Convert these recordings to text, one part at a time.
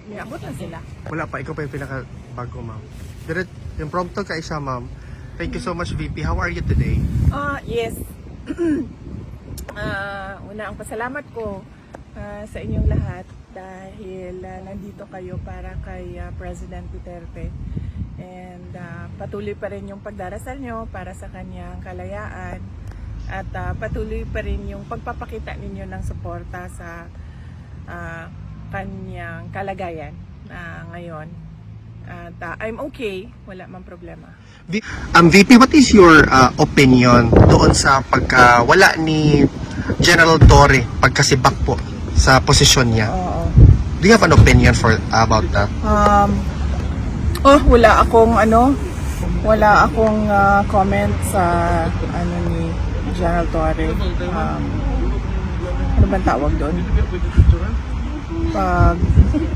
niabot na sila. Wala pa, ikaw pa yung pinaka-bago, ma'am. Direct, yung prompto ka isa, ma'am. Thank you so much, VP. How are you today? Yes. Una ang pasalamat ko sa inyong lahat dahil nandito kayo para kay President Duterte. And patuloy pa rin yung pagdarasal nyo para sa kanyang kalayaan. At patuloy pa rin yung pagpapakita ninyo ng suporta sa kanyang kalagayan ngayon. At I'm okay, wala mang problema. VP, what is your opinion doon sa pagkawala ni General Torre pagkasibak po sa posisyon niya? Oo. Do you have an opinion about that? Wala akong comment sa ni General Torre. Ano bang tawag doon?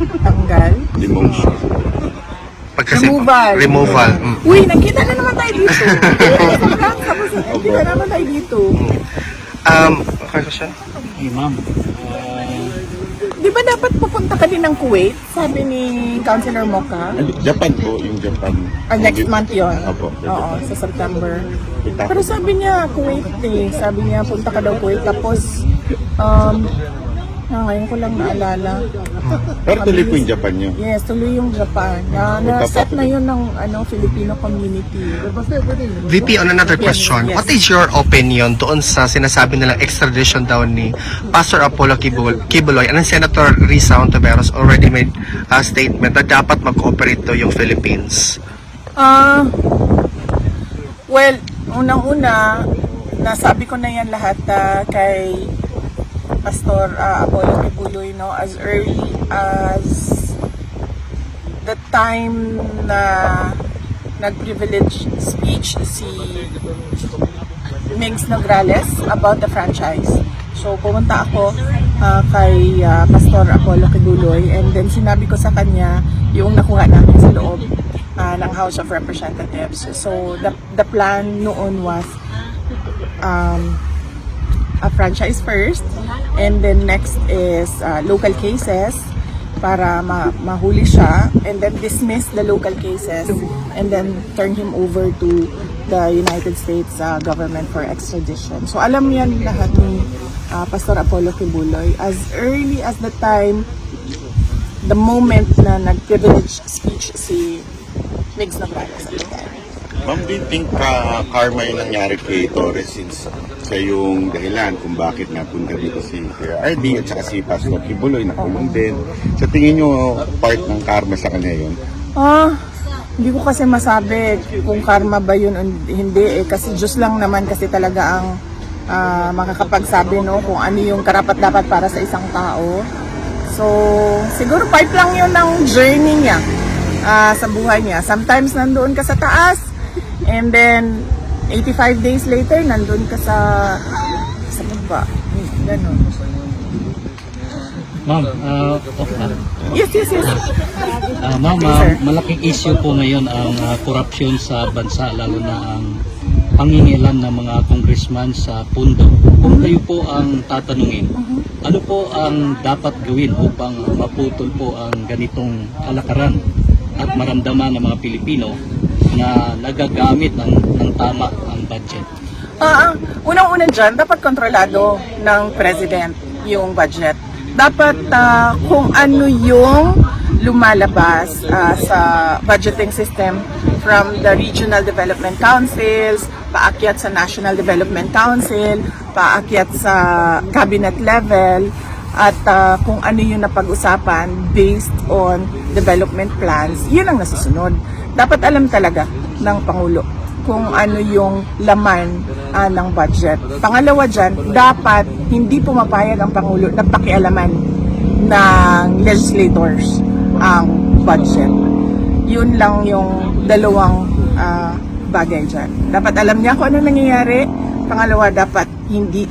Pagtanggal? Demotion. Removal. Uy, nakita na naman tayo dito. Nakita na naman tayo dito. Okay ko siya? Hey, ma'am. Di ba dapat pupunta ka din ng Kuwait? Sabi ni Councilor Moca. Japan po, yung Japan. Next month yun. Opo. Oo, sa September. Pero sabi niya, Kuwait eh. Sabi niya, punta ka daw Kuwait. Tapos, ngayon ko lang naalala. Pero tuloy po yung Japan nyo. Yes, tuloy yung Japan. Na-set na yun ng Filipino community. VP, on another question, Yes. what is your opinion doon sa sinasabi nilang extradition daw ni Pastor Apollo Kibuloy and Senator Risa Hontiveros already made a statement na dapat mag-cooperate daw yung Philippines? Well, unang-una, nasabi ko na yan lahat kay Pastor Apollo Kibuloy, no, as early as the time na nag-privilege speech si Migs Nograles about the franchise. So pumunta ako kay Pastor Apollo Kibuloy, and then sinabi ko sa kanya yung nakuha namin sa loob ng House of Representatives. So the plan noon was a franchise first, and then next is local cases para mahuli siya, and then dismiss the local cases, and then turn him over to the United States government for extradition. So alam yan lahat ni Pastor Apollo Kibuloy as early as the time, the moment na nag-privilege speech si Migs Nograles. Ma'am, do you think karma yung nangyari kay Torres since siya yung dahilan kung bakit napunta dito si RD at saka si Pastor Kibuloy nakulong din? Sa tingin nyo, part ng karma sa kanya yun? Hindi ko kasi masabi kung karma ba yun o hindi kasi Diyos lang naman kasi talaga ang makakapagsabi, no, kung ano yung karapat-dapat para sa isang tao. So siguro part lang yun ng journey niya sa buhay niya. Sometimes nandoon ka sa taas, and then 85 days later nandoon ka sa baba. Ganun. Ma'am, okay na. Yes. Ma'am, Sir. malaking issue po ngayon ang korupsyon sa bansa, lalo na ang pangingialam ng mga congressman sa pundo. Kung kayo po ang tatanungin, ano po ang dapat gawin upang maputol po ang ganitong kalakaran at maramdaman ng mga Pilipino na nagagamit ng tama ang budget? Unang-una dyan, dapat kontrolado ng President yung budget. Dapat kung ano yung lumalabas sa budgeting system from the Regional Development Councils, paakyat sa National Development Council, paakyat sa cabinet level, at kung ano yung napag-usapan based on development plans, yun ang nasusunod. Dapat alam talaga ng Pangulo kung ano yung laman ng budget. Pangalawa dyan, dapat hindi pumapayag ang Pangulo na pakialaman ng legislators ang budget. Yun lang yung dalawang bagay dyan. Dapat alam niya kung ano nangyayari. Pangalawa, dapat hindi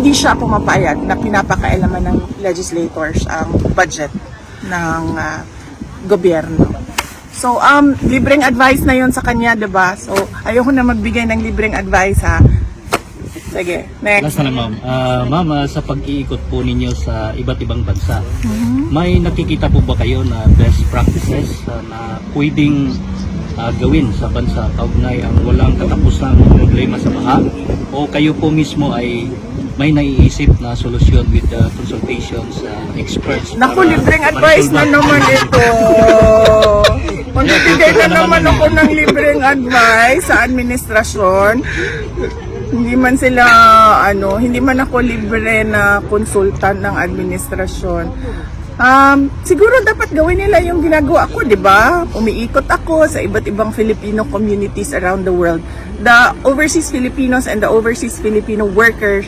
siya pumapayag na pinapakailaman ng legislators ang budget ng gobyerno. So, libreng advice na yon sa kanya, 'di ba? So, ayoko na magbigay ng libreng advice, ha. Sige, next. Last na lang, ma'am. Ma'am, sa pag-iikot po ninyo sa iba't ibang bansa, may nakikita po ba kayo na best practices na pwedeng gawin sa bansa kaugnay ang walang katapusang problema sa baha? O kayo po mismo ay may naiisip na solusyon with the consultations experts? Naku, libreng advice na naman ito. Magbibigay na naman ako ng libreng advice sa administrasyon. Hindi man sila, hindi man ako libre na consultant ng administrasyon. Siguro dapat gawin nila yung ginagawa ko, di ba? Umiikot ako sa iba't ibang Filipino communities around the world. The overseas Filipinos and the overseas Filipino workers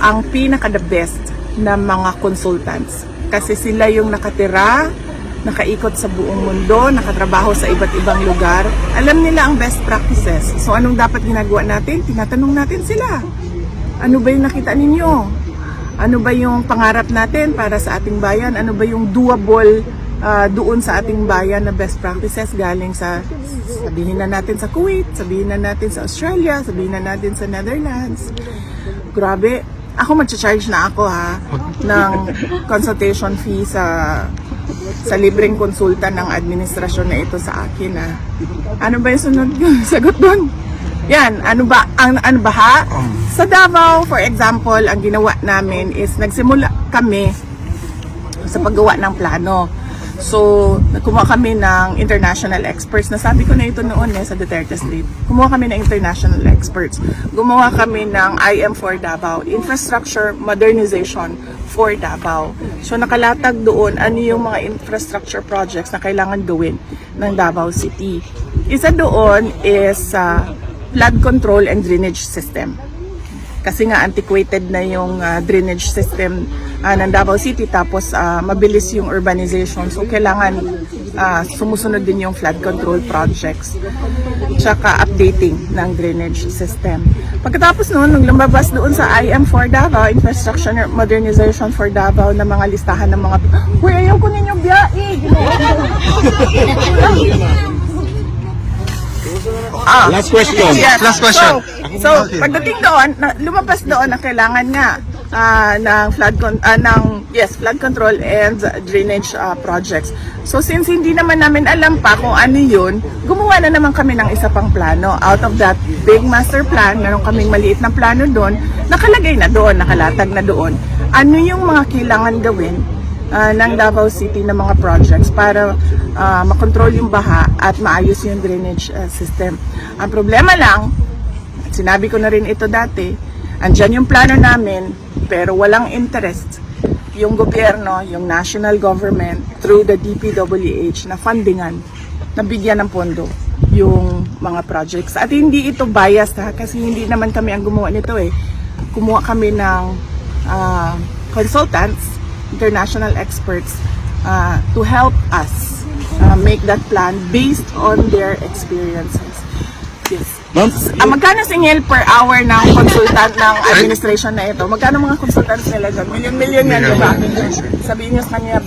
ang pinaka-the best na mga consultants. Kasi sila yung nakatira, nakaikot sa buong mundo, nakatrabaho sa iba't ibang lugar. Alam nila ang best practices. So anong dapat ginagawa natin? Tinatanong natin sila. Ano ba yung nakita ninyo? Ano ba yung pangarap natin para sa ating bayan? Ano ba yung doable doon sa ating bayan na best practices galing sa, sabihin na natin sa Kuwait, sabihin na natin sa Australia, sabihin na natin sa Netherlands. Grabe. Ako mag-charge na ako ng consultation fee sa libreng konsulta ng administrasyon na ito sa akin. Ano ba yung sunod sagot doon? Yan, ano ba Sa Davao, for example, ang ginawa namin is nagsimula kami sa paggawa ng plano. So, kumuha kami ng international experts. Nasabi ko na ito noon sa Duterte Street. Kumuha kami ng international experts. Gumawa kami ng IM for Davao, Infrastructure Modernization for Davao. So, nakalatag doon ano yung mga infrastructure projects na kailangan gawin ng Davao City. Isa doon is flood control and drainage system. Kasi nga antiquated na yung drainage system ng Davao City, tapos mabilis yung urbanization, so kailangan sumusunod din yung flood control projects tsaka updating ng drainage system. Pagkatapos noon, nung lumabas doon sa IM for Davao, Infrastructure Modernization for Davao, na mga listahan ng mga uy, ayaw ko ninyong biyahe. Last question. Yes. Last question. So pagdating doon, lumabas doon na kailangan nga ng flood control and drainage projects. So since hindi naman namin alam pa kung ano yun, gumawa na naman kami ng isa pang plano. Out of that big master plan, meron kaming maliit na plano doon, nakalagay na doon, nakalatag na doon. Ano yung mga kailangan gawin ng Davao City na mga projects para makontrol yung baha at maayos yung drainage system. Ang problema lang, sinabi ko na rin ito dati, andyan yung plano namin pero walang interest yung gobyerno, yung national government through the DPWH na fundingan, na bigyan ng pondo yung mga projects. At hindi ito biased kasi hindi naman kami ang gumawa nito Kumuha kami ng consultants, international experts to help us make that plan based on their experiences. Yes. Magkano singil per hour ng consultant ng administration na ito? Magkano mga consultants nila doon? Milyon-milyon yan, di ba? Sabihin nyo sa kanya,